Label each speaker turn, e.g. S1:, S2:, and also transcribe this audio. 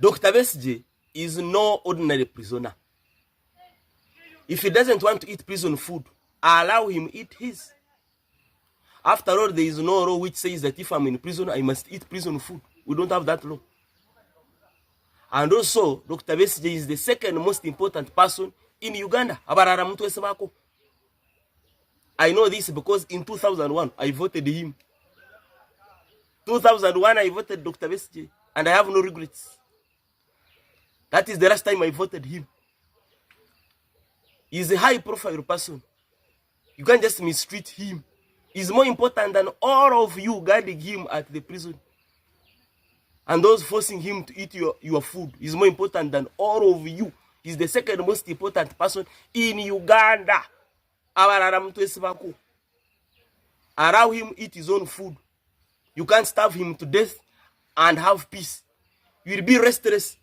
S1: Dr. Besigye is no ordinary prisoner. If he doesn't want to eat prison food, allow him eat his. After all, there is no law which says that if I'm in prison, I must eat prison food. We don't have that law. And also, Dr. Besigye is the second most important person in Uganda. I know this because in 2001, I voted him. 2001, I voted Dr. Besigye, and I have no regrets. That is the last time I voted him. He's a high-profile person. You can't just mistreat him. He's more important than all of you guarding him at the prison. And those forcing him to eat your food is more important than all of you. He's the second most important person in Uganda. Allow him eat his own food. You can't starve him to death and have peace. You will be restless